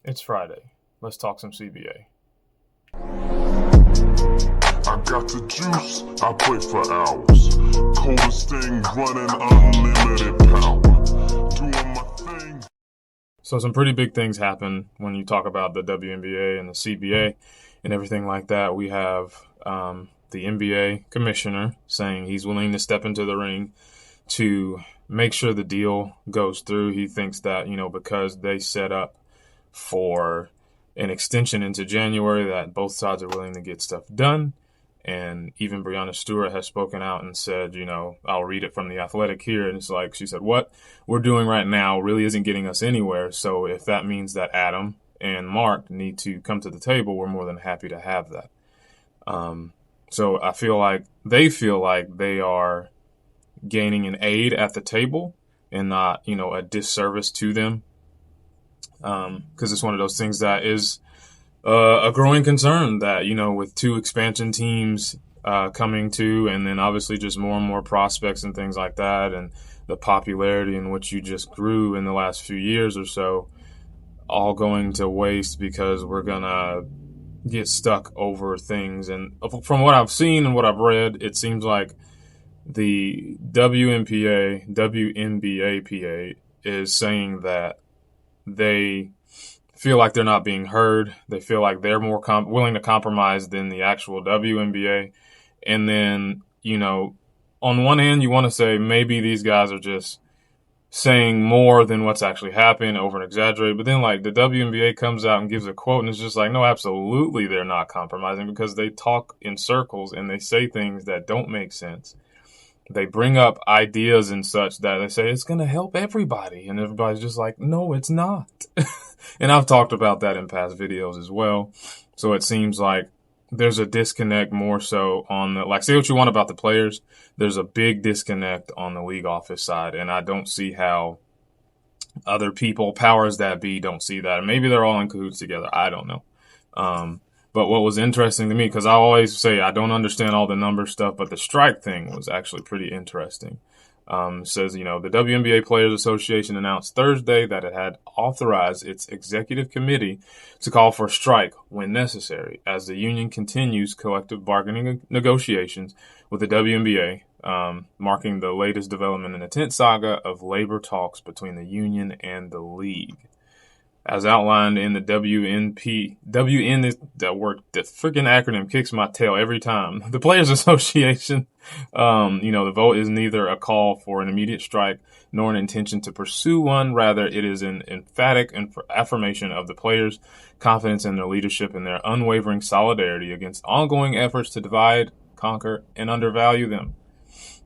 It's Friday. Let's talk some CBA. I got the juice, I play for hours. Coldest thing running, unlimited power. Doing my thing. So some pretty big things happen when you talk about the WNBA and the CBA and everything like that. We have the NBA commissioner saying he's willing to step into the ring to make sure the deal goes through. He thinks that, because they set up for an extension into January, that both sides are willing to get stuff done. And even Breanna Stewart has spoken out and said, I'll read it from The Athletic here. And it's like, she said, what we're doing right now really isn't getting us anywhere. So if that means that Adam and Mark need to come to the table, we're more than happy to have that. So I feel like they are gaining an aid at the table and not, a disservice to them. Because it's one of those things that is a growing concern that, with two expansion teams coming to, and then obviously just more and more prospects and things like that, and the popularity in which you just grew in the last few years or so, all going to waste because we're going to get stuck over things. And from what I've seen and what I've read, it seems like the WNBA is saying that they feel like they're not being heard. They feel like they're more willing to compromise than the actual WNBA. And then, on one hand, you want to say maybe these guys are just saying more than what's actually happening, over and exaggerated. But then, the WNBA comes out and gives a quote, and it's just like, no, absolutely they're not compromising, because they talk in circles and they say things that don't make sense. They bring up ideas and such that they say it's going to help everybody. And everybody's just like, no, it's not. And I've talked about that in past videos as well. So it seems like there's a disconnect more so on say what you want about the players. There's a big disconnect on the league office side. And I don't see how other people, powers that be, don't see that. And maybe they're all in cahoots together. I don't know. But what was interesting to me, because I always say I don't understand all the number stuff, but the strike thing was actually pretty interesting. Says, the WNBA Players Association announced Thursday that it had authorized its executive committee to call for a strike when necessary as the union continues collective bargaining negotiations with the WNBA, marking the latest development in the tense saga of labor talks between the union and the league. As outlined in the that word, that freaking acronym kicks my tail every time. The Players Association, the vote is neither a call for an immediate strike nor an intention to pursue one. Rather, it is an emphatic affirmation of the players' confidence in their leadership and their unwavering solidarity against ongoing efforts to divide, conquer, and undervalue them.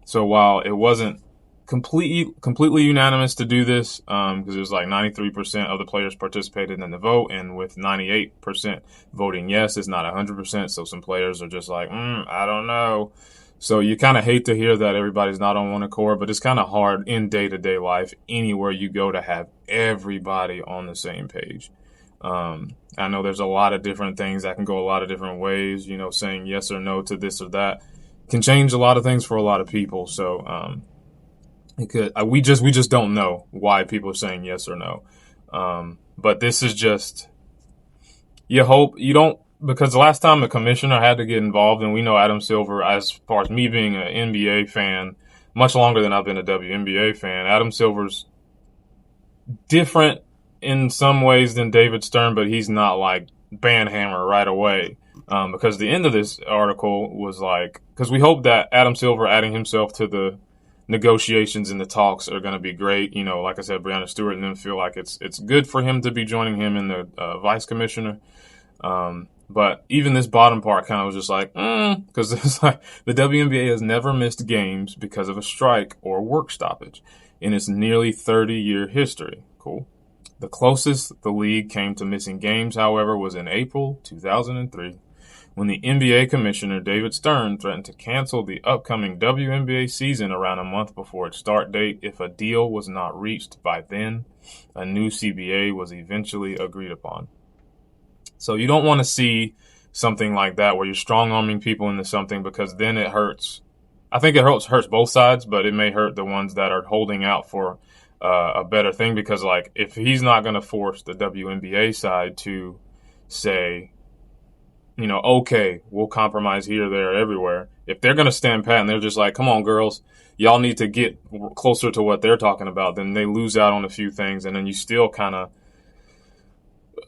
So while it wasn't completely unanimous to do this, because it was 93% of the players participated in the vote, and with 98% voting yes, it's not 100%. So some players are just like, I don't know. So you kind of hate to hear that everybody's not on one accord, but it's kind of hard in day-to-day life anywhere you go to have everybody on the same page. I know there's a lot of different things that can go a lot of different ways. Saying yes or no to this or that can change a lot of things for a lot of people. So, it could. We just don't know why people are saying yes or no. But this is just, you hope you don't, because the last time a commissioner had to get involved, and we know Adam Silver, as far as me being an NBA fan, much longer than I've been a WNBA fan, Adam Silver's different in some ways than David Stern, but he's not like banhammer right away. Because the end of this article was because we hope that Adam Silver adding himself to the negotiations and the talks are going to be great. Like I said, Breanna Stewart and them feel like it's good for him to be joining him in the vice commissioner. But even this bottom part kind of was just because it's the WNBA has never missed games because of a strike or work stoppage in its nearly 30-year history. Cool. The closest the league came to missing games, however, was in April 2003. When the NBA commissioner David Stern threatened to cancel the upcoming WNBA season around a month before its start date if a deal was not reached by then, a new CBA was eventually agreed upon. So you don't want to see something like that where you're strong-arming people into something, because then it hurts. I think it hurts both sides, but it may hurt the ones that are holding out for a better thing, because like if he's not going to force the WNBA side to say, you know, okay, we'll compromise here, there, everywhere. If they're going to stand pat and they're just like, come on, girls, y'all need to get closer to what they're talking about, then they lose out on a few things, and then you still kind of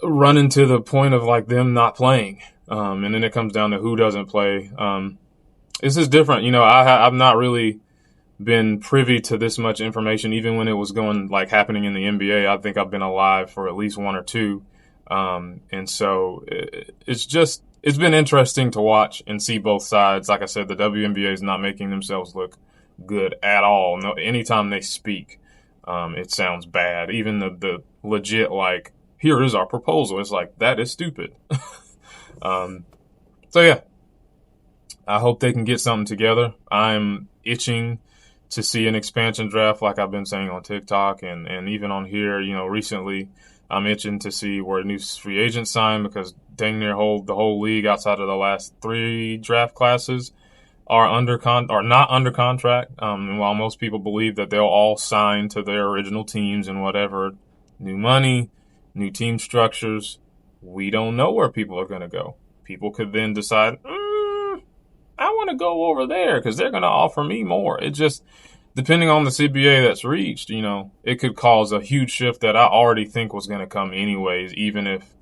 run into the point of like them not playing. And then it comes down to who doesn't play. This is different. You know, I've not really been privy to this much information, even when it was happening in the NBA. I think I've been alive for at least one or two. And so it's been interesting to watch and see both sides. Like I said, the WNBA is not making themselves look good at all. No, anytime they speak, it sounds bad. Even the legit, like, here is our proposal. It's like, that is stupid. So yeah, I hope they can get something together. I'm itching to see an expansion draft, like I've been saying on TikTok and even on here. You know, recently I'm itching to see where new free agents sign, because dang near the whole league outside of the last 3 draft classes are not under contract. And while most people believe that they'll all sign to their original teams and whatever, new money, new team structures, we don't know where people are going to go. People could then decide, I want to go over there because they're going to offer me more. It just, depending on the CBA that's reached, you know, it could cause a huge shift that I already think was going to come anyways, even if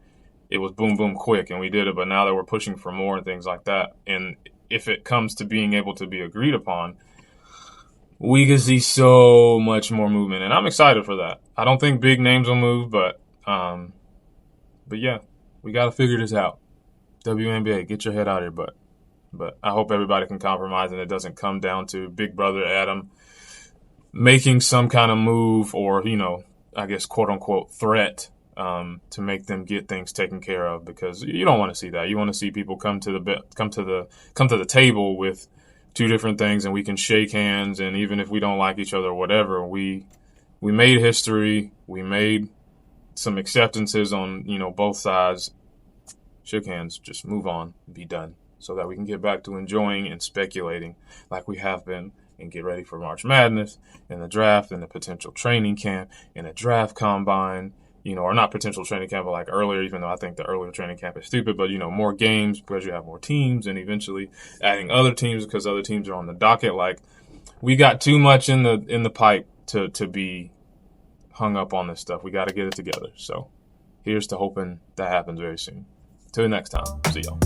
it was boom, boom, quick and we did it. But now that we're pushing for more and things like that, and if it comes to being able to be agreed upon, we could see so much more movement. And I'm excited for that. I don't think big names will move, but yeah, we got to figure this out. WNBA, get your head out of here, but I hope everybody can compromise and it doesn't come down to Big Brother Adam making some kind of move or, you know, I guess, quote unquote, threat to make them get things taken care of, because you don't want to see that. You want to see people come to the table with 2 different things, and we can shake hands, and even if we don't like each other or whatever, we made history. We made some acceptances on, you know, both sides. Shook hands, just move on, be done, so that we can get back to enjoying and speculating like we have been, and get ready for March Madness and the draft and the potential training camp and a draft combine, you know, or not potential training camp, but like earlier, even though I think the earlier training camp is stupid, but, you know, more games because you have more teams, and eventually adding other teams because other teams are on the docket. Like, we got too much in the pipe to be hung up on this stuff. We got to get it together. So here's to hoping that happens very soon. Till next time. See y'all.